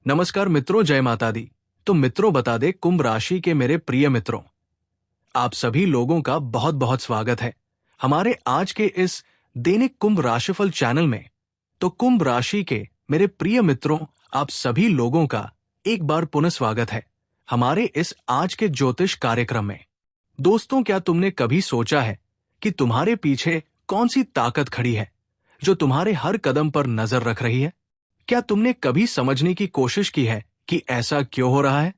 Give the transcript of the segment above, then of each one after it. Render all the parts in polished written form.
नमस्कार मित्रों, जय माता दी। तो मित्रों, बता दे कुंभ राशि के मेरे प्रिय मित्रों, आप सभी लोगों का बहुत बहुत स्वागत है हमारे आज के इस दैनिक कुंभ राशिफल चैनल में। तो कुंभ राशि के मेरे प्रिय मित्रों, आप सभी लोगों का एक बार पुनः स्वागत है हमारे इस आज के ज्योतिष कार्यक्रम में। दोस्तों, क्या तुमने कभी सोचा है कि तुम्हारे पीछे कौन सी ताकत खड़ी है जो तुम्हारे हर कदम पर नजर रख रही है? क्या तुमने कभी समझने की कोशिश की है कि ऐसा क्यों हो रहा है?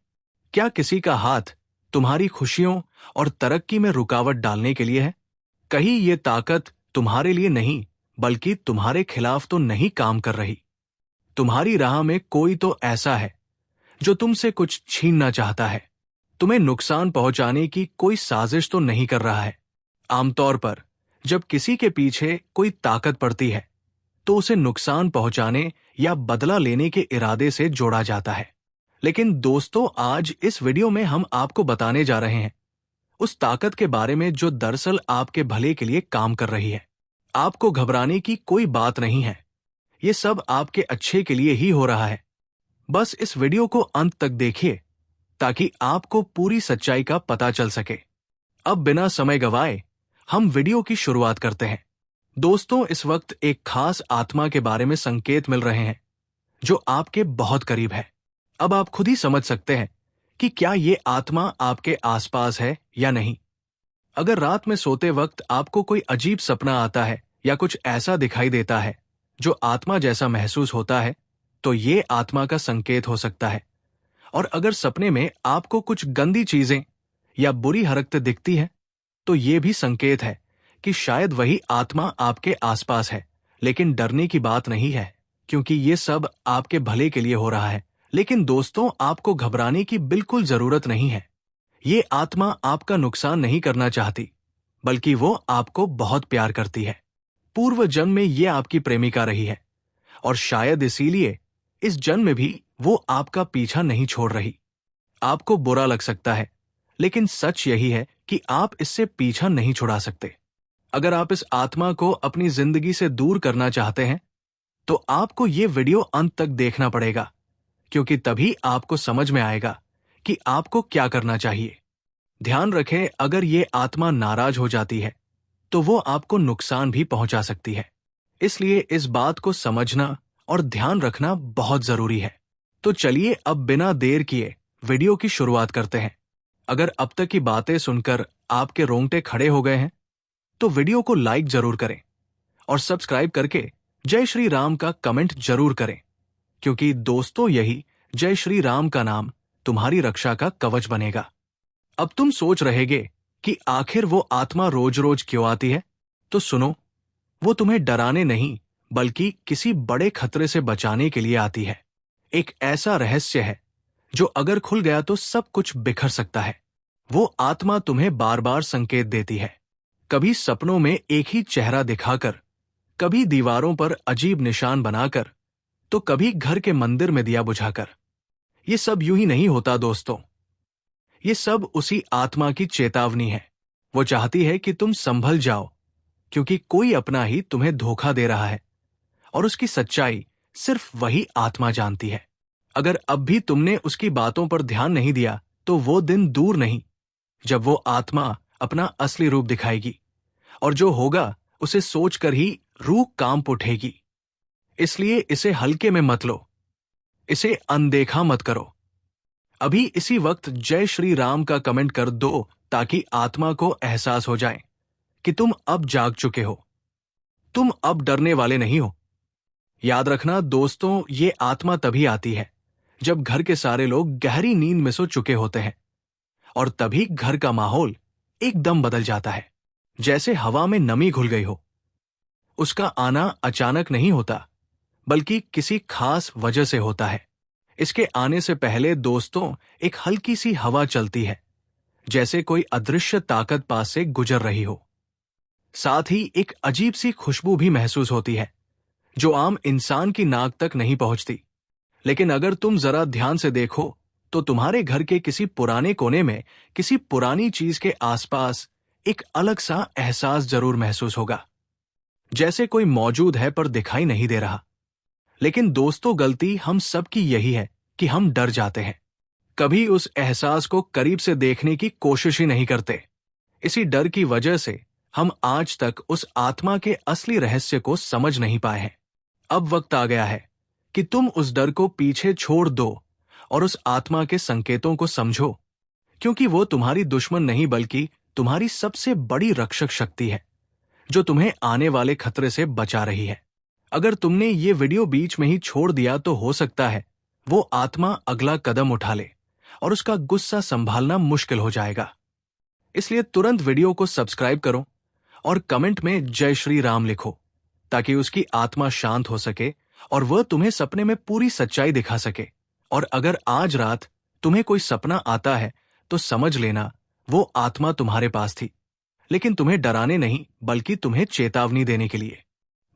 क्या किसी का हाथ तुम्हारी खुशियों और तरक्की में रुकावट डालने के लिए है? कहीं ये ताकत तुम्हारे लिए नहीं बल्कि तुम्हारे खिलाफ तो नहीं काम कर रही। तुम्हारी राह में कोई तो ऐसा है जो तुमसे कुछ छीनना चाहता है। तुम्हें नुकसान पहुंचाने की कोई साजिश तो नहीं कर रहा है। आमतौर पर जब किसी के पीछे कोई ताकत पड़ती है तो उसे नुकसान पहुंचाने या बदला लेने के इरादे से जोड़ा जाता है। लेकिन दोस्तों, आज इस वीडियो में हम आपको बताने जा रहे हैं उस ताकत के बारे में जो दरअसल आपके भले के लिए काम कर रही है। आपको घबराने की कोई बात नहीं है, ये सब आपके अच्छे के लिए ही हो रहा है। बस इस वीडियो को अंत तक देखिए ताकि आपको पूरी सच्चाई का पता चल सके। अब बिना समय गवाए हम वीडियो की शुरुआत करते हैं। दोस्तों, इस वक्त एक खास आत्मा के बारे में संकेत मिल रहे हैं जो आपके बहुत करीब है। अब आप खुद ही समझ सकते हैं कि क्या ये आत्मा आपके आसपास है या नहीं। अगर रात में सोते वक्त आपको कोई अजीब सपना आता है या कुछ ऐसा दिखाई देता है जो आत्मा जैसा महसूस होता है, तो ये आत्मा का संकेत हो सकता है। और अगर सपने में आपको कुछ गंदी चीजें या बुरी हरकतें दिखती हैं, तो ये भी संकेत है कि शायद वही आत्मा आपके आसपास है। लेकिन डरने की बात नहीं है, क्योंकि ये सब आपके भले के लिए हो रहा है। लेकिन दोस्तों, आपको घबराने की बिल्कुल जरूरत नहीं है। ये आत्मा आपका नुकसान नहीं करना चाहती, बल्कि वो आपको बहुत प्यार करती है। पूर्व जन्म में ये आपकी प्रेमिका रही है और शायद इसीलिए इस जन्म में भी वो आपका पीछा नहीं छोड़ रही। आपको बुरा लग सकता है, लेकिन सच यही है कि आप इससे पीछा नहीं छुड़ा सकते। अगर आप इस आत्मा को अपनी जिंदगी से दूर करना चाहते हैं, तो आपको ये वीडियो अंत तक देखना पड़ेगा, क्योंकि तभी आपको समझ में आएगा कि आपको क्या करना चाहिए। ध्यान रखें, अगर ये आत्मा नाराज हो जाती है तो वो आपको नुकसान भी पहुंचा सकती है। इसलिए इस बात को समझना और ध्यान रखना बहुत जरूरी है। तो चलिए अब बिना देर किए वीडियो की शुरुआत करते हैं। अगर अब तक की बातें सुनकर आपके रोंगटे खड़े हो गए हैं, तो वीडियो को लाइक जरूर करें और सब्सक्राइब करके जय श्री राम का कमेंट जरूर करें, क्योंकि दोस्तों यही जय श्री राम का नाम तुम्हारी रक्षा का कवच बनेगा। अब तुम सोच रहेगे कि आखिर वो आत्मा रोज रोज क्यों आती है? तो सुनो, वो तुम्हें डराने नहीं बल्कि किसी बड़े खतरे से बचाने के लिए आती है। एक ऐसा रहस्य है जो अगर खुल गया तो सब कुछ बिखर सकता है। वो आत्मा तुम्हें बार बार संकेत देती है, कभी सपनों में एक ही चेहरा दिखाकर, कभी दीवारों पर अजीब निशान बनाकर, तो कभी घर के मंदिर में दिया बुझाकर। ये सब यूं ही नहीं होता दोस्तों, ये सब उसी आत्मा की चेतावनी है। वो चाहती है कि तुम संभल जाओ, क्योंकि कोई अपना ही तुम्हें धोखा दे रहा है और उसकी सच्चाई सिर्फ वही आत्मा जानती है। अगर अब भी तुमने उसकी बातों पर ध्यान नहीं दिया, तो वो दिन दूर नहीं जब वो आत्मा अपना असली रूप दिखाएगी, और जो होगा उसे सोचकर ही रूह कांप उठेगी। इसलिए इसे हल्के में मत लो, इसे अनदेखा मत करो। अभी इसी वक्त जय श्री राम का कमेंट कर दो ताकि आत्मा को एहसास हो जाए कि तुम अब जाग चुके हो, तुम अब डरने वाले नहीं हो। याद रखना दोस्तों, ये आत्मा तभी आती है जब घर के सारे लोग गहरी नींद में सो चुके होते हैं, और तभी घर का माहौल एकदम बदल जाता है, जैसे हवा में नमी घुल गई हो। उसका आना अचानक नहीं होता, बल्कि किसी खास वजह से होता है। इसके आने से पहले दोस्तों, एक हल्की सी हवा चलती है, जैसे कोई अदृश्य ताकत पास से गुजर रही हो। साथ ही एक अजीब सी खुशबू भी महसूस होती है, जो आम इंसान की नाक तक नहीं पहुंचती। लेकिन अगर तुम जरा ध्यान से देखो, तो तुम्हारे घर के किसी पुराने कोने में किसी पुरानी चीज के आसपास एक अलग सा एहसास जरूर महसूस होगा, जैसे कोई मौजूद है पर दिखाई नहीं दे रहा। लेकिन दोस्तों, गलती हम सब की यही है कि हम डर जाते हैं, कभी उस एहसास को करीब से देखने की कोशिश ही नहीं करते। इसी डर की वजह से हम आज तक उस आत्मा के असली रहस्य को समझ नहीं पाए हैं। अब वक्त आ गया है कि तुम उस डर को पीछे छोड़ दो और उस आत्मा के संकेतों को समझो, क्योंकि वो तुम्हारी दुश्मन नहीं बल्कि तुम्हारी सबसे बड़ी रक्षक शक्ति है, जो तुम्हें आने वाले खतरे से बचा रही है। अगर तुमने ये वीडियो बीच में ही छोड़ दिया तो हो सकता है वो आत्मा अगला कदम उठा ले और उसका गुस्सा संभालना मुश्किल हो जाएगा। इसलिए तुरंत वीडियो को सब्सक्राइब करो और कमेंट में जय श्री राम लिखो, ताकि उसकी आत्मा शांत हो सके और वह तुम्हें सपने में पूरी सच्चाई दिखा सके। और अगर आज रात तुम्हें कोई सपना आता है तो समझ लेना वो आत्मा तुम्हारे पास थी, लेकिन तुम्हें डराने नहीं बल्कि तुम्हें चेतावनी देने के लिए।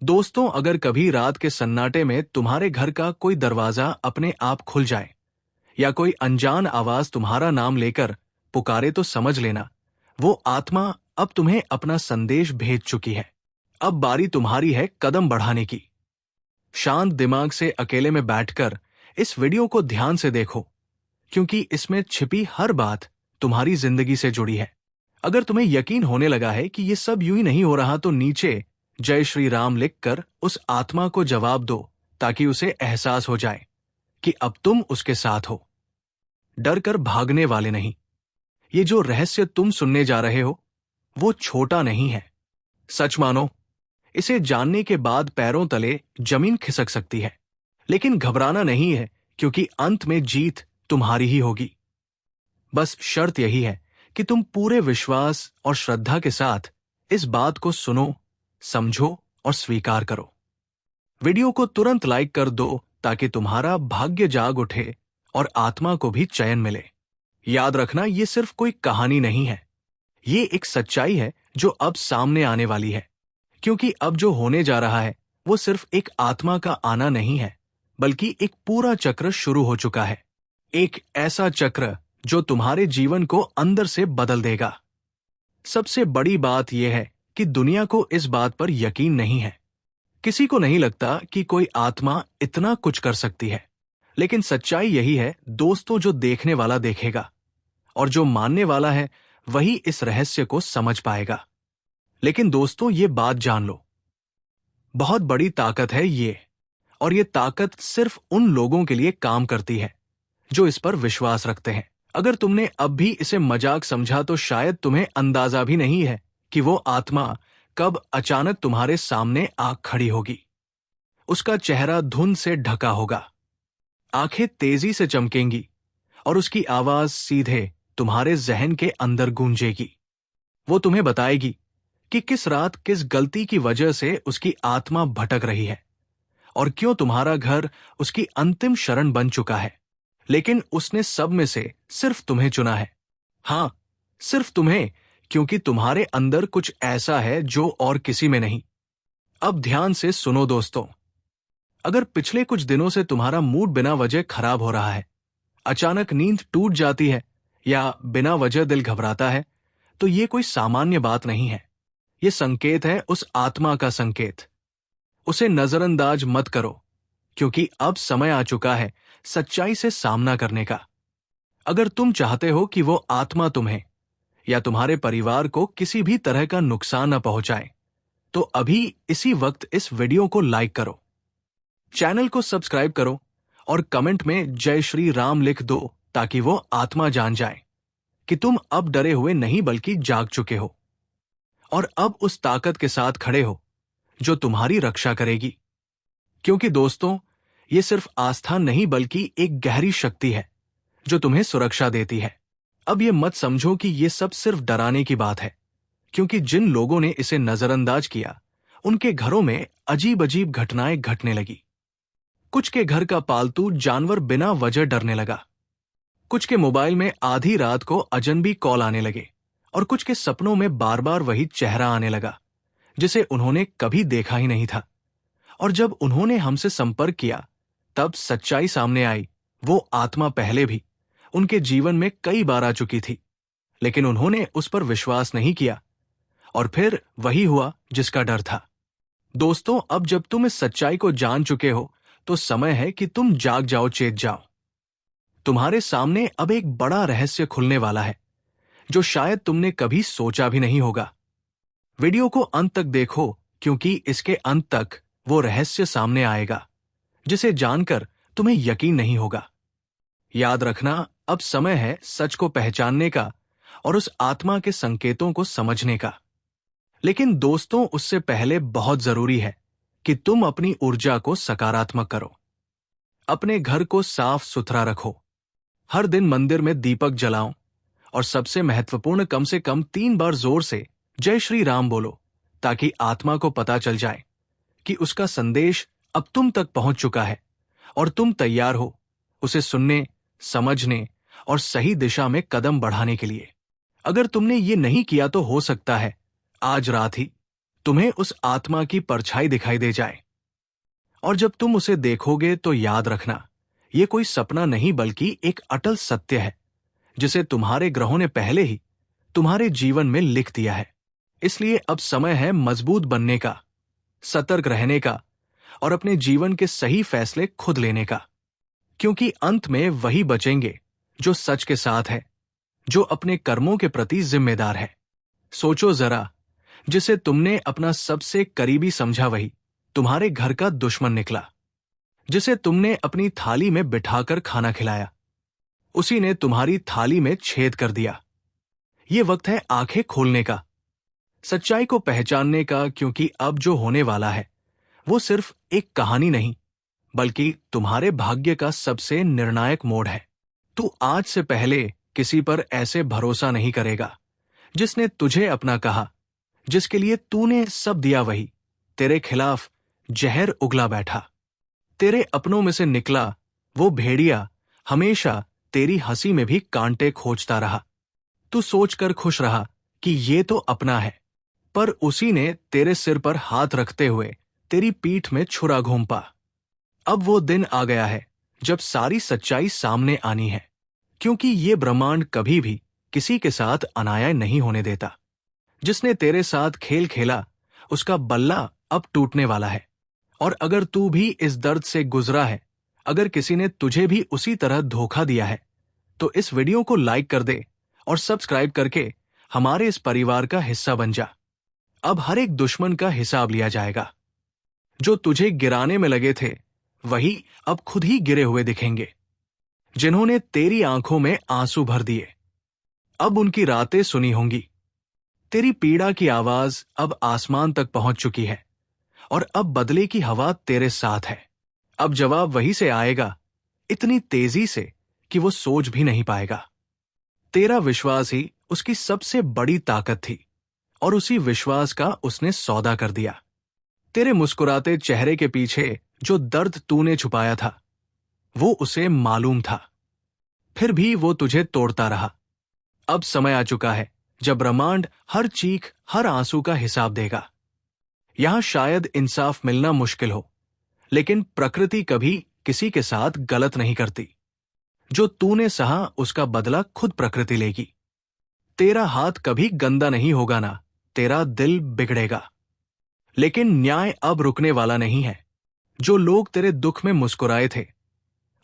दोस्तों, अगर कभी रात के सन्नाटे में तुम्हारे घर का कोई दरवाजा अपने आप खुल जाए या कोई अनजान आवाज तुम्हारा नाम लेकर पुकारे तो समझ लेना वो आत्मा अब तुम्हें अपना संदेश भेज चुकी है। अब बारी तुम्हारी है कदम बढ़ाने की। शांत दिमाग से अकेले में बैठकर इस वीडियो को ध्यान से देखो, क्योंकि इसमें छिपी हर बात तुम्हारी जिंदगी से जुड़ी है। अगर तुम्हें यकीन होने लगा है कि ये सब यूं ही नहीं हो रहा तो नीचे जय श्री राम लिखकर उस आत्मा को जवाब दो, ताकि उसे एहसास हो जाए कि अब तुम उसके साथ हो। डर कर भागने वाले नहीं। ये जो रहस्य तुम सुनने जा रहे हो वो छोटा नहीं है। सच मानो, इसे जानने के बाद पैरों तले जमीन खिसक सकती है, लेकिन घबराना नहीं है, क्योंकि अंत में जीत तुम्हारी ही होगी। बस शर्त यही है कि तुम पूरे विश्वास और श्रद्धा के साथ इस बात को सुनो, समझो और स्वीकार करो। वीडियो को तुरंत लाइक कर दो, ताकि तुम्हारा भाग्य जाग उठे और आत्मा को भी चैन मिले। याद रखना, ये सिर्फ कोई कहानी नहीं है, ये एक सच्चाई है जो अब सामने आने वाली है। क्योंकि अब जो होने जा रहा है वो सिर्फ एक आत्मा का आना नहीं है, बल्कि एक पूरा चक्र शुरू हो चुका है। एक ऐसा चक्र जो तुम्हारे जीवन को अंदर से बदल देगा। सबसे बड़ी बात यह है कि दुनिया को इस बात पर यकीन नहीं है। किसी को नहीं लगता कि कोई आत्मा इतना कुछ कर सकती है, लेकिन सच्चाई यही है दोस्तों, जो देखने वाला देखेगा और जो मानने वाला है वही इस रहस्य को समझ पाएगा। लेकिन दोस्तों, ये बात जान लो, बहुत बड़ी ताकत है ये, और ये ताकत सिर्फ उन लोगों के लिए काम करती है जो इस पर विश्वास रखते हैं। अगर तुमने अब भी इसे मजाक समझा तो शायद तुम्हें अंदाजा भी नहीं है कि वो आत्मा कब अचानक तुम्हारे सामने आ खड़ी होगी। उसका चेहरा धुंध से ढका होगा, आंखें तेजी से चमकेंगी और उसकी आवाज सीधे तुम्हारे जहन के अंदर गूंजेगी। वो तुम्हें बताएगी कि किस रात किस गलती की वजह से उसकी आत्मा भटक रही है और क्यों तुम्हारा घर उसकी अंतिम शरण बन चुका है। लेकिन उसने सब में से सिर्फ तुम्हें चुना है। हां, सिर्फ तुम्हें, क्योंकि तुम्हारे अंदर कुछ ऐसा है जो और किसी में नहीं। अब ध्यान से सुनो दोस्तों, अगर पिछले कुछ दिनों से तुम्हारा मूड बिना वजह खराब हो रहा है, अचानक नींद टूट जाती है या बिना वजह दिल घबराता है, तो ये कोई सामान्य बात नहीं है। ये संकेत है उस आत्मा का संकेत। उसे नजरअंदाज मत करो, क्योंकि अब समय आ चुका है सच्चाई से सामना करने का। अगर तुम चाहते हो कि वो आत्मा तुम्हें या तुम्हारे परिवार को किसी भी तरह का नुकसान न पहुंचाए, तो अभी इसी वक्त इस वीडियो को लाइक करो, चैनल को सब्सक्राइब करो और कमेंट में जय श्री राम लिख दो, ताकि वो आत्मा जान जाए कि तुम अब डरे हुए नहीं बल्कि जाग चुके हो और अब उस ताकत के साथ खड़े हो जो तुम्हारी रक्षा करेगी। क्योंकि दोस्तों, ये सिर्फ आस्था नहीं बल्कि एक गहरी शक्ति है जो तुम्हें सुरक्षा देती है। अब ये मत समझो कि ये सब सिर्फ डराने की बात है, क्योंकि जिन लोगों ने इसे नजरअंदाज किया उनके घरों में अजीब अजीब घटनाएं घटने लगी। कुछ के घर का पालतू जानवर बिना वजह डरने लगा, कुछ के मोबाइल में आधी रात को अजनबी कॉल आने लगे और कुछ के सपनों में बार बार वही चेहरा आने लगा जिसे उन्होंने कभी देखा ही नहीं था। और जब उन्होंने हमसे संपर्क किया तब सच्चाई सामने आई, वो आत्मा पहले भी उनके जीवन में कई बार आ चुकी थी, लेकिन उन्होंने उस पर विश्वास नहीं किया और फिर वही हुआ जिसका डर था। दोस्तों, अब जब तुम इस सच्चाई को जान चुके हो तो समय है कि तुम जाग जाओ, चेत जाओ। तुम्हारे सामने अब एक बड़ा रहस्य खुलने वाला है, जो शायद तुमने कभी सोचा भी नहीं होगा। वीडियो को अंत तक देखो, क्योंकि इसके अंत तक वो रहस्य सामने आएगा जिसे जानकर तुम्हें यकीन नहीं होगा। याद रखना, अब समय है सच को पहचानने का और उस आत्मा के संकेतों को समझने का। लेकिन दोस्तों, उससे पहले बहुत जरूरी है कि तुम अपनी ऊर्जा को सकारात्मक करो। अपने घर को साफ सुथरा रखो, हर दिन मंदिर में दीपक जलाओ और सबसे महत्वपूर्ण, कम से कम 3 बार जोर से जय श्री राम बोलो, ताकि आत्मा को पता चल जाए कि उसका संदेश अब तुम तक पहुंच चुका है और तुम तैयार हो उसे सुनने, समझने और सही दिशा में कदम बढ़ाने के लिए। अगर तुमने ये नहीं किया तो हो सकता है आज रात ही तुम्हें उस आत्मा की परछाई दिखाई दे जाए। और जब तुम उसे देखोगे तो याद रखना, ये कोई सपना नहीं बल्कि एक अटल सत्य है जिसे तुम्हारे ग्रहों ने पहले ही तुम्हारे जीवन में लिख दिया है। इसलिए अब समय है मजबूत बनने का, सतर्क रहने का और अपने जीवन के सही फैसले खुद लेने का, क्योंकि अंत में वही बचेंगे जो सच के साथ है, जो अपने कर्मों के प्रति जिम्मेदार है। सोचो जरा, जिसे तुमने अपना सबसे करीबी समझा वही तुम्हारे घर का दुश्मन निकला। जिसे तुमने अपनी थाली में बिठाकर खाना खिलाया, उसी ने तुम्हारी थाली में छेद कर दिया। ये वक्त है आंखें खोलने का, सच्चाई को पहचानने का, क्योंकि अब जो होने वाला है वो सिर्फ एक कहानी नहीं बल्कि तुम्हारे भाग्य का सबसे निर्णायक मोड़ है। तू आज से पहले किसी पर ऐसे भरोसा नहीं करेगा जिसने तुझे अपना कहा, जिसके लिए तूने सब दिया वही तेरे खिलाफ जहर उगला बैठा। तेरे अपनों में से निकला वो भेड़िया हमेशा तेरी हंसी में भी कांटे खोजता रहा। तू सोचकर खुश रहा कि ये तो अपना है, पर उसी ने तेरे सिर पर हाथ रखते हुए तेरी पीठ में छुरा घोंपा। अब वो दिन आ गया है जब सारी सच्चाई सामने आनी है, क्योंकि ये ब्रह्मांड कभी भी किसी के साथ अनायाय नहीं होने देता। जिसने तेरे साथ खेल खेला उसका बल्ला अब टूटने वाला है। और अगर तू भी इस दर्द से गुजरा है, अगर किसी ने तुझे भी उसी तरह धोखा दिया है, तो इस वीडियो को लाइक कर दे और सब्सक्राइब करके हमारे इस परिवार का हिस्सा बन जा। अब हर एक दुश्मन का हिसाब लिया जाएगा। जो तुझे गिराने में लगे थे वही अब खुद ही गिरे हुए दिखेंगे। जिन्होंने तेरी आंखों में आंसू भर दिए, अब उनकी रातें सुनी होंगी। तेरी पीड़ा की आवाज अब आसमान तक पहुंच चुकी है और अब बदले की हवा तेरे साथ है। अब जवाब वही से आएगा, इतनी तेजी से कि वो सोच भी नहीं पाएगा। तेरा विश्वास ही उसकी सबसे बड़ी ताकत थी और उसी विश्वास का उसने सौदा कर दिया। तेरे मुस्कुराते चेहरे के पीछे जो दर्द तूने छुपाया था वो उसे मालूम था, फिर भी वो तुझे तोड़ता रहा। अब समय आ चुका है जब ब्रह्मांड हर चीख, हर आंसू का हिसाब देगा। यहां शायद इंसाफ मिलना मुश्किल हो, लेकिन प्रकृति कभी किसी के साथ गलत नहीं करती। जो तूने सहा उसका बदला खुद प्रकृति लेगी। तेरा हाथ कभी गंदा नहीं होगा ना तेरा दिल बिगड़ेगा, लेकिन न्याय अब रुकने वाला नहीं है। जो लोग तेरे दुख में मुस्कुराए थे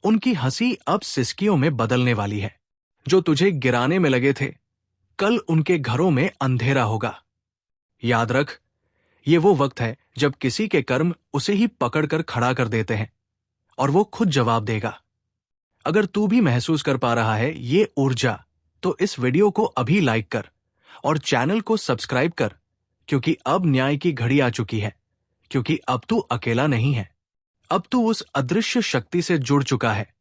उनकी हंसी अब सिसकियों में बदलने वाली है। जो तुझे गिराने में लगे थे कल उनके घरों में अंधेरा होगा। याद रख, ये वो वक्त है जब किसी के कर्म उसे ही पकड़कर खड़ा कर देते हैं और वो खुद जवाब देगा। अगर तू भी महसूस कर पा रहा है ये ऊर्जा, तो इस वीडियो को अभी लाइक कर और चैनल को सब्सक्राइब कर, क्योंकि अब न्याय की घड़ी आ चुकी है। क्योंकि अब तू अकेला नहीं है, अब तू उस अदृश्य शक्ति से जुड़ चुका है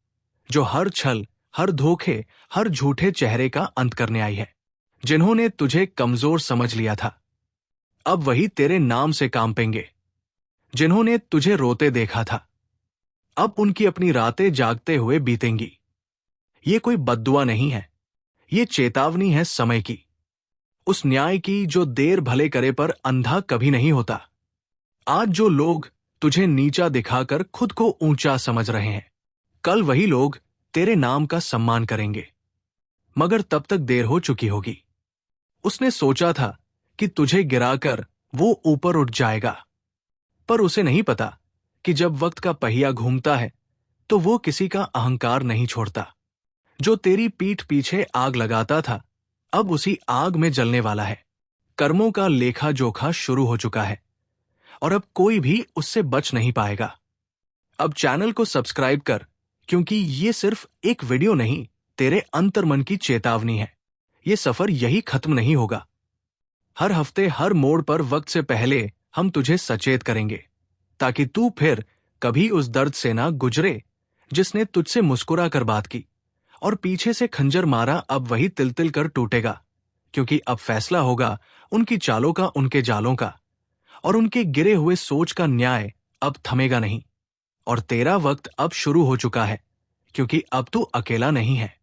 जो हर छल, हर धोखे, हर झूठे चेहरे का अंत करने आई है। जिन्होंने तुझे कमजोर समझ लिया था अब वही तेरे नाम से कांपेंगे। जिन्होंने तुझे रोते देखा था अब उनकी अपनी रातें जागते हुए बीतेंगी। ये कोई बद्दुआ नहीं है, ये चेतावनी है समय की, उस न्याय की जो देर भले करे पर अंधा कभी नहीं होता। आज जो लोग तुझे नीचा दिखाकर खुद को ऊंचा समझ रहे हैं, कल वही लोग तेरे नाम का सम्मान करेंगे। मगर तब तक देर हो चुकी होगी। उसने सोचा था कि तुझे गिराकर वो ऊपर उठ जाएगा, पर उसे नहीं पता कि जब वक्त का पहिया घूमता है तो वो किसी का अहंकार नहीं छोड़ता। जो तेरी पीठ पीछे आग लगाता था, अब उसी आग में जलने वाला है। कर्मों का लेखा जोखा शुरू हो चुका है और अब कोई भी उससे बच नहीं पाएगा। अब चैनल को सब्सक्राइब कर, क्योंकि ये सिर्फ एक वीडियो नहीं, तेरे अंतर्मन की चेतावनी है। ये सफर यही खत्म नहीं होगा। हर हफ्ते हर मोड़ पर वक्त से पहले हम तुझे सचेत करेंगे, ताकि तू फिर कभी उस दर्द से ना गुजरे जिसने तुझसे मुस्कुरा कर बात की और पीछे से खंजर मारा। अब वही तिल तिल कर टूटेगा, क्योंकि अब फैसला होगा उनकी चालों का, उनके जालों का, और उनके गिरे हुए सोच का न्याय अब थमेगा नहीं। और तेरा वक्त अब शुरू हो चुका है, क्योंकि अब तू अकेला नहीं है।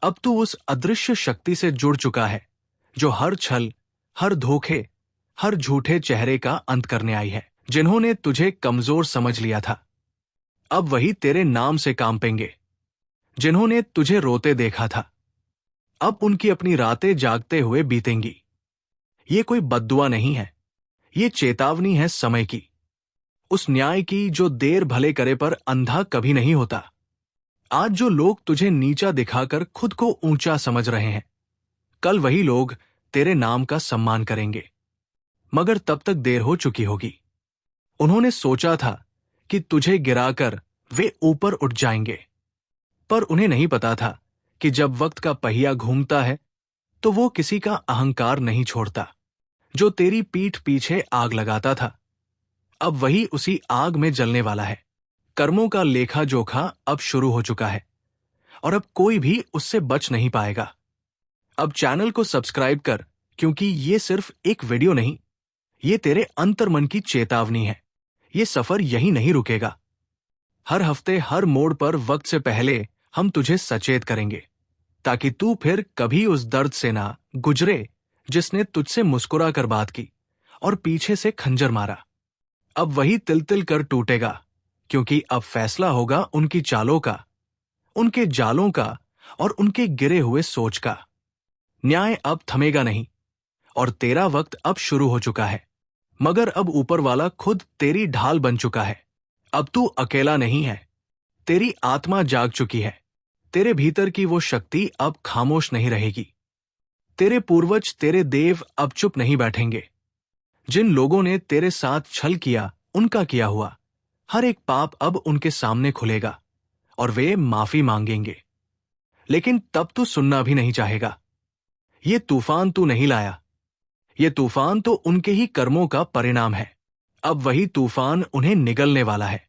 अब तू उस अदृश्य शक्ति से जुड़ चुका है जो हर छल, हर धोखे, हर झूठे चेहरे का अंत करने आई है। जिन्होंने तुझे कमजोर समझ लिया था, अब वही तेरे नाम से कांपेंगे। जिन्होंने तुझे रोते देखा था, अब उनकी अपनी रातें जागते हुए बीतेंगी। ये कोई बद्दुआ नहीं है, ये चेतावनी है समय की, उस न्याय की जो देर भले करे पर अंधा कभी नहीं होता। आज जो लोग तुझे नीचा दिखाकर खुद को ऊंचा समझ रहे हैं, कल वही लोग तेरे नाम का सम्मान करेंगे, मगर तब तक देर हो चुकी होगी। उन्होंने सोचा था कि तुझे गिराकर वे ऊपर उठ जाएंगे, पर उन्हें नहीं पता था कि जब वक्त का पहिया घूमता है तो वो किसी का अहंकार नहीं छोड़ता। जो तेरी पीठ पीछे आग लगाता था, अब वही उसी आग में जलने वाला है। कर्मों का लेखा जोखा अब शुरू हो चुका है और अब कोई भी उससे बच नहीं पाएगा। अब चैनल को सब्सक्राइब कर, क्योंकि ये सिर्फ एक वीडियो नहीं, ये तेरे अंतर्मन की चेतावनी है। ये सफर यही नहीं रुकेगा। हर हफ्ते हर मोड़ पर वक्त से पहले हम तुझे सचेत करेंगे, ताकि तू फिर कभी उस दर्द से ना गुजरे जिसने तुझसे मुस्कुरा कर बात की और पीछे से खंजर मारा। अब वही तिल तिल कर टूटेगा, क्योंकि अब फैसला होगा उनकी चालों का, उनके जालों का, और उनके गिरे हुए सोच का। न्याय अब थमेगा नहीं और तेरा वक्त अब शुरू हो चुका है, मगर अब ऊपर वाला खुद तेरी ढाल बन चुका है। अब तू अकेला नहीं है, तेरी आत्मा जाग चुकी है। तेरे भीतर की वो शक्ति अब खामोश नहीं रहेगी। तेरे पूर्वज, तेरे देव अब चुप नहीं बैठेंगे। जिन लोगों ने तेरे साथ छल किया, उनका किया हुआ हर एक पाप अब उनके सामने खुलेगा और वे माफी मांगेंगे। लेकिन तब तू सुनना भी नहीं चाहेगा। ये तूफान तू नहीं लाया, ये तूफान तो उनके ही कर्मों का परिणाम है। अब वही तूफान उन्हें निगलने वाला है।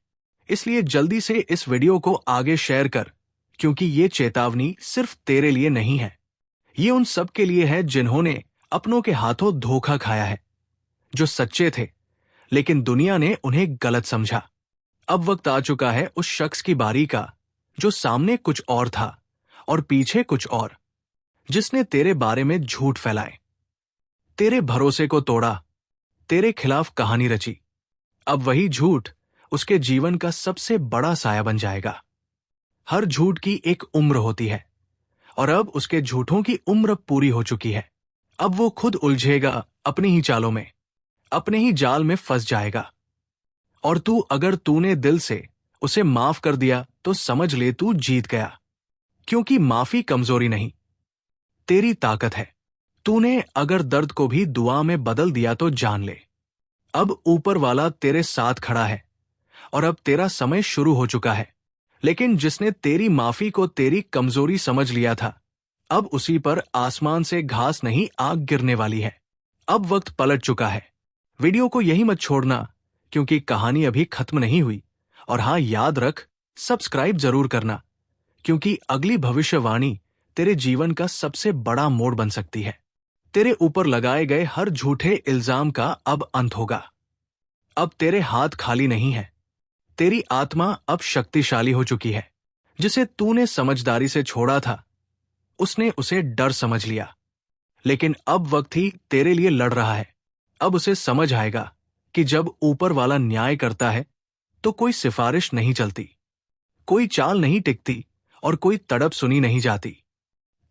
इसलिए जल्दी से इस वीडियो को आगे शेयर कर, क्योंकि ये चेतावनी सिर्फ तेरे लिए नहीं है, ये उन सब के लिए है जिन्होंने अपनों के हाथों धोखा खाया है, जो सच्चे थे लेकिन दुनिया ने उन्हें गलत समझा। अब वक्त आ चुका है उस शख्स की बारी का जो सामने कुछ और था और पीछे कुछ और, जिसने तेरे बारे में झूठ फैलाए, तेरे भरोसे को तोड़ा, तेरे खिलाफ कहानी रची। अब वही झूठ उसके जीवन का सबसे बड़ा साया बन जाएगा। हर झूठ की एक उम्र होती है और अब उसके झूठों की उम्र पूरी हो चुकी है। अब वो खुद उलझेगा अपनी ही चालों में, अपने ही जाल में फंस जाएगा। और अगर तूने दिल से उसे माफ कर दिया तो समझ ले तू जीत गया, क्योंकि माफी कमजोरी नहीं, तेरी ताकत है। तूने अगर दर्द को भी दुआ में बदल दिया तो जान ले, अब ऊपर वाला तेरे साथ खड़ा है और अब तेरा समय शुरू हो चुका है। लेकिन जिसने तेरी माफी को तेरी कमजोरी समझ लिया था, अब उसी पर आसमान से घास नहीं आग गिरने वाली है। अब वक्त पलट चुका है। वीडियो को यही मत छोड़ना, क्योंकि कहानी अभी खत्म नहीं हुई। और हाँ, याद रख, सब्सक्राइब जरूर करना, क्योंकि अगली भविष्यवाणी तेरे जीवन का सबसे बड़ा मोड़ बन सकती है। तेरे ऊपर लगाए गए हर झूठे इल्जाम का अब अंत होगा। अब तेरे हाथ खाली नहीं है, तेरी आत्मा अब शक्तिशाली हो चुकी है। जिसे तूने समझदारी से छोड़ा था, उसने उसे डर समझ लिया, लेकिन अब वक्त ही तेरे लिए लड़ रहा है। अब उसे समझ आएगा कि जब ऊपर वाला न्याय करता है तो कोई सिफारिश नहीं चलती, कोई चाल नहीं टिकती और कोई तड़प सुनी नहीं जाती।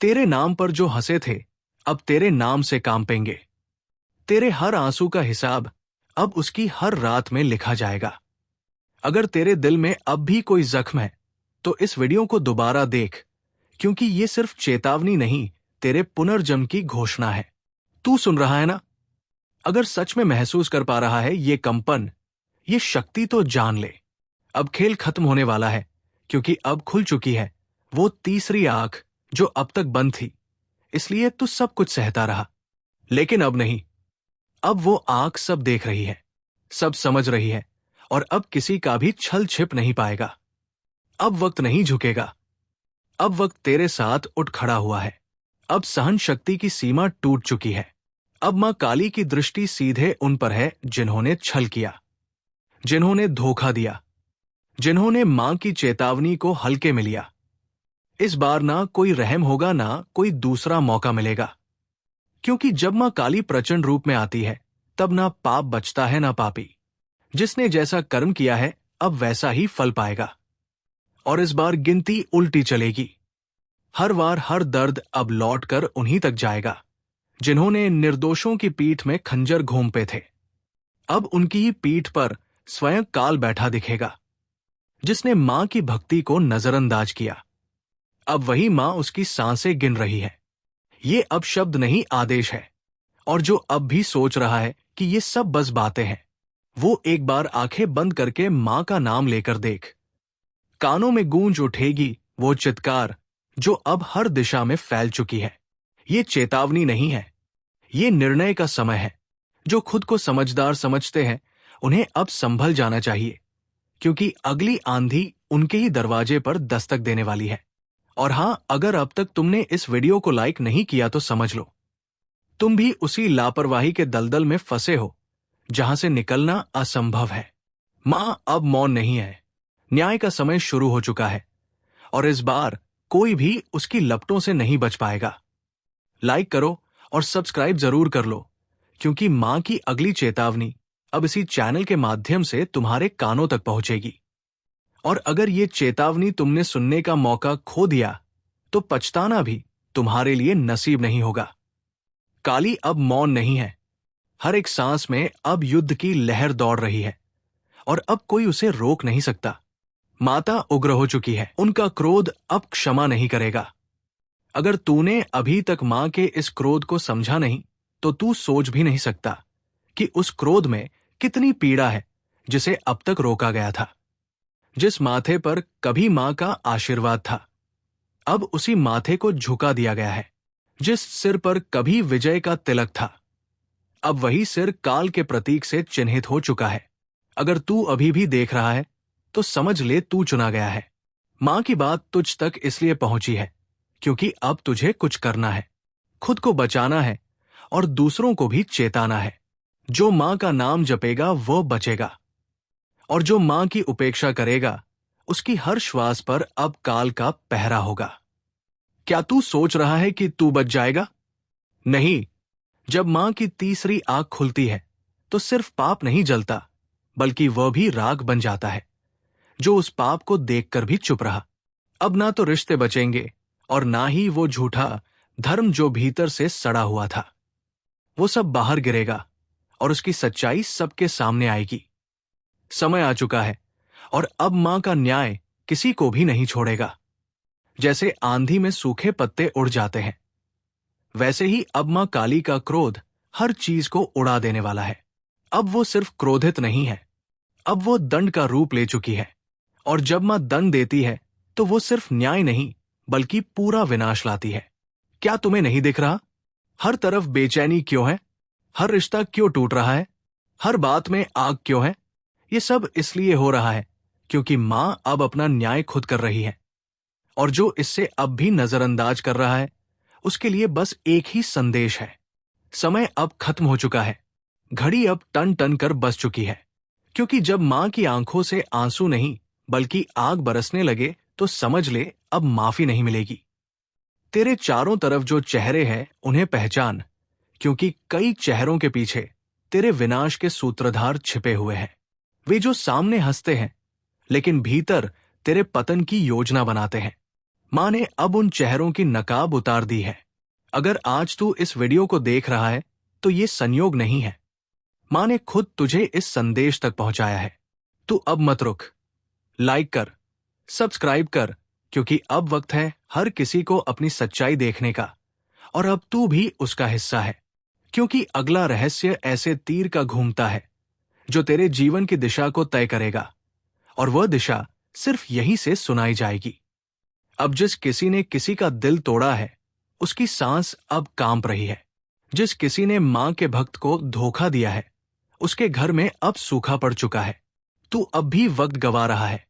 तेरे नाम पर जो हंसे थे, अब तेरे नाम से कांपेंगे। तेरे हर आंसू का हिसाब अब उसकी हर रात में लिखा जाएगा। अगर तेरे दिल में अब भी कोई जख्म है तो इस वीडियो को दोबारा देख, क्योंकि ये सिर्फ चेतावनी नहीं, तेरे पुनर्जन्म की घोषणा है। तू सुन रहा है ना? अगर सच में महसूस कर पा रहा है ये कंपन, ये शक्ति, तो जान ले, अब खेल खत्म होने वाला है, क्योंकि अब खुल चुकी है वो तीसरी आंख जो अब तक बंद थी। इसलिए तू सब कुछ सहता रहा, लेकिन अब नहीं। अब वो आंख सब देख रही है, सब समझ रही है, और अब किसी का भी छल छिप नहीं पाएगा। अब वक्त नहीं झुकेगा, अब वक्त तेरे साथ उठ खड़ा हुआ है। अब सहन शक्ति की सीमा टूट चुकी है। अब मां काली की दृष्टि सीधे उन पर है जिन्होंने छल किया, जिन्होंने धोखा दिया, जिन्होंने मां की चेतावनी को हल्के में लिया। इस बार ना कोई रहम होगा, ना कोई दूसरा मौका मिलेगा, क्योंकि जब मां काली प्रचंड रूप में आती है, तब ना पाप बचता है ना पापी। जिसने जैसा कर्म किया है अब वैसा ही फल पाएगा। और इस बार गिनती उल्टी चलेगी। हर बार हर दर्द अब लौट कर उन्हीं तक जाएगा जिन्होंने निर्दोषों की पीठ में खंजर घोंपे थे। अब उनकी ही पीठ पर स्वयं काल बैठा दिखेगा, जिसने मां की भक्ति को नजरअंदाज किया। अब वही मां उसकी सांसें गिन रही है। ये अब शब्द नहीं, आदेश है। और जो अब भी सोच रहा है कि ये सब बस बातें हैं, वो एक बार आंखें बंद करके मां का नाम लेकर देख। कानों में गूंज उठेगी वो चित्कार जो अब हर दिशा में फैल चुकी है। ये चेतावनी नहीं है, ये निर्णय का समय है। जो खुद को समझदार समझते हैं उन्हें अब संभल जाना चाहिए, क्योंकि अगली आंधी उनके ही दरवाजे पर दस्तक देने वाली है। और हां, अगर अब तक तुमने इस वीडियो को लाइक नहीं किया तो समझ लो, तुम भी उसी लापरवाही के दलदल में फंसे हो जहां से निकलना असंभव है। मां अब मौन नहीं है। न्याय का समय शुरू हो चुका है, और इस बार कोई भी उसकी लपटों से नहीं बच पाएगा। लाइक करो और सब्सक्राइब जरूर कर लो, क्योंकि मां की अगली चेतावनी अब इसी चैनल के माध्यम से तुम्हारे कानों तक पहुंचेगी। और अगर ये चेतावनी तुमने सुनने का मौका खो दिया तो पछताना भी तुम्हारे लिए नसीब नहीं होगा। काली अब मौन नहीं है। हर एक सांस में अब युद्ध की लहर दौड़ रही है, और अब कोई उसे रोक नहीं सकता। माता उग्र हो चुकी है, उनका क्रोध अब क्षमा नहीं करेगा। अगर तूने अभी तक मां के इस क्रोध को समझा नहीं, तो तू सोच भी नहीं सकता कि उस क्रोध में कितनी पीड़ा है जिसे अब तक रोका गया था। जिस माथे पर कभी मां का आशीर्वाद था, अब उसी माथे को झुका दिया गया है। जिस सिर पर कभी विजय का तिलक था, अब वही सिर काल के प्रतीक से चिन्हित हो चुका है। अगर तू अभी भी देख रहा है तो समझ ले, तू चुना गया है। मां की बात तुझ तक इसलिए पहुंची है क्योंकि अब तुझे कुछ करना है, खुद को बचाना है और दूसरों को भी चेताना है। जो मां का नाम जपेगा वो बचेगा, और जो मां की उपेक्षा करेगा उसकी हर श्वास पर अब काल का पहरा होगा। क्या तू सोच रहा है कि तू बच जाएगा? नहीं। जब मां की तीसरी आंख खुलती है तो सिर्फ पाप नहीं जलता, बल्कि वह भी राग बन जाता है जो उस पाप को देखकर भी चुप रहा। अब ना तो रिश्ते बचेंगे और ना ही वो झूठा धर्म जो भीतर से सड़ा हुआ था। वो सब बाहर गिरेगा और उसकी सच्चाई सबके सामने आएगी। समय आ चुका है, और अब मां का न्याय किसी को भी नहीं छोड़ेगा। जैसे आंधी में सूखे पत्ते उड़ जाते हैं, वैसे ही अब मां काली का क्रोध हर चीज को उड़ा देने वाला है। अब वो सिर्फ क्रोधित नहीं है, अब वो दंड का रूप ले चुकी है। और जब मां दंड देती है तो वो सिर्फ न्याय नहीं, बल्कि पूरा विनाश लाती है। क्या तुम्हें नहीं दिख रहा? हर तरफ बेचैनी क्यों है? हर रिश्ता क्यों टूट रहा है? हर बात में आग क्यों है? ये सब इसलिए हो रहा है क्योंकि मां अब अपना न्याय खुद कर रही है। और जो इससे अब भी नजरअंदाज कर रहा है, उसके लिए बस एक ही संदेश है। समय अब खत्म हो चुका है। घड़ी अब टन टन कर बस चुकी है, क्योंकि जब मां की आंखों से आंसू नहीं बल्कि आग बरसने लगे तो समझ ले, अब माफी नहीं मिलेगी। तेरे चारों तरफ जो चेहरे हैं उन्हें पहचान, क्योंकि कई चेहरों के पीछे तेरे विनाश के सूत्रधार छिपे हुए हैं। वे जो सामने हंसते हैं लेकिन भीतर तेरे पतन की योजना बनाते हैं। मां ने अब उन चेहरों की नकाब उतार दी है। अगर आज तू इस वीडियो को देख रहा है तो ये संयोग नहीं है, मां ने खुद तुझे इस संदेश तक पहुंचाया है। तू अब मत रुक। लाइक कर, सब्सक्राइब कर, क्योंकि अब वक्त है हर किसी को अपनी सच्चाई देखने का, और अब तू भी उसका हिस्सा है। क्योंकि अगला रहस्य ऐसे तीर का घूमता है जो तेरे जीवन की दिशा को तय करेगा, और वह दिशा सिर्फ यहीं से सुनाई जाएगी। अब जिस किसी ने किसी का दिल तोड़ा है, उसकी सांस अब कांप रही है। जिस किसी ने मां के भक्त को धोखा दिया है, उसके घर में अब सूखा पड़ चुका है। तू अब भी वक्त गवा रहा है।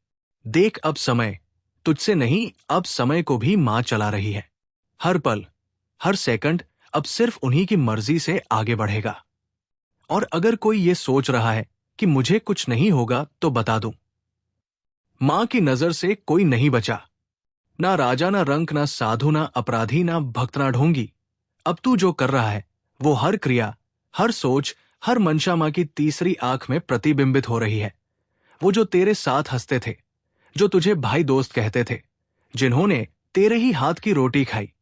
देख, अब समय तुझसे नहीं, अब समय को भी मां चला रही है। हर पल, हर सेकंड अब सिर्फ उन्हीं की मर्जी से आगे बढ़ेगा। और अगर कोई ये सोच रहा है कि मुझे कुछ नहीं होगा, तो बता दूं, मां की नजर से कोई नहीं बचा। ना राजा, ना रंक, ना साधु, ना अपराधी, ना भक्त, ना ढोंगी। अब तू जो कर रहा है, वो हर क्रिया, हर सोच, हर मंशा मां की तीसरी आंख में प्रतिबिंबित हो रही है। वो जो तेरे साथ हंसते थे, जो तुझे भाई दोस्त कहते थे, जिन्होंने तेरे ही हाथ की रोटी खाई,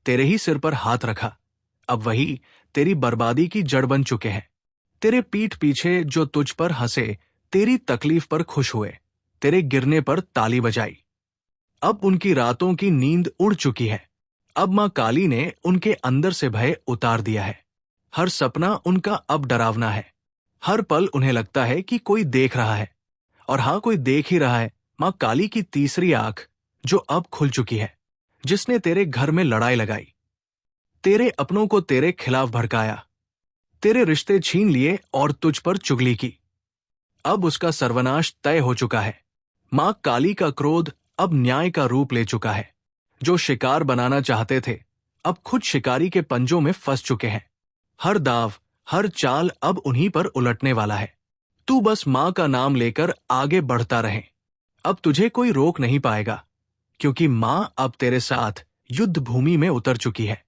तेरे ही सिर पर हाथ रखा, अब वही तेरी बर्बादी की जड़ बन चुके हैं। तेरे पीठ पीछे जो तुझ पर हंसे, तेरी तकलीफ पर खुश हुए, तेरे गिरने पर ताली बजाई, अब उनकी रातों की नींद उड़ चुकी है। अब मां काली ने उनके अंदर से भय उतार दिया है। हर सपना उनका अब डरावना है। हर पल उन्हें लगता है कि कोई देख रहा है, और हाँ, कोई देख ही रहा है। मां काली की तीसरी आंख जो अब खुल चुकी है, जिसने तेरे घर में लड़ाई लगाई, तेरे अपनों को तेरे खिलाफ भड़काया, तेरे रिश्ते छीन लिए और तुझ पर चुगली की, अब उसका सर्वनाश तय हो चुका है। मां काली का क्रोध अब न्याय का रूप ले चुका है। जो शिकार बनाना चाहते थे, अब खुद शिकारी के पंजों में फंस चुके हैं। हर दाव, हर चाल अब उन्हीं पर उलटने वाला है। तू बस मां का नाम लेकर आगे बढ़ता रहे। अब तुझे कोई रोक नहीं पाएगा, क्योंकि मां अब तेरे साथ युद्ध भूमि में उतर चुकी है।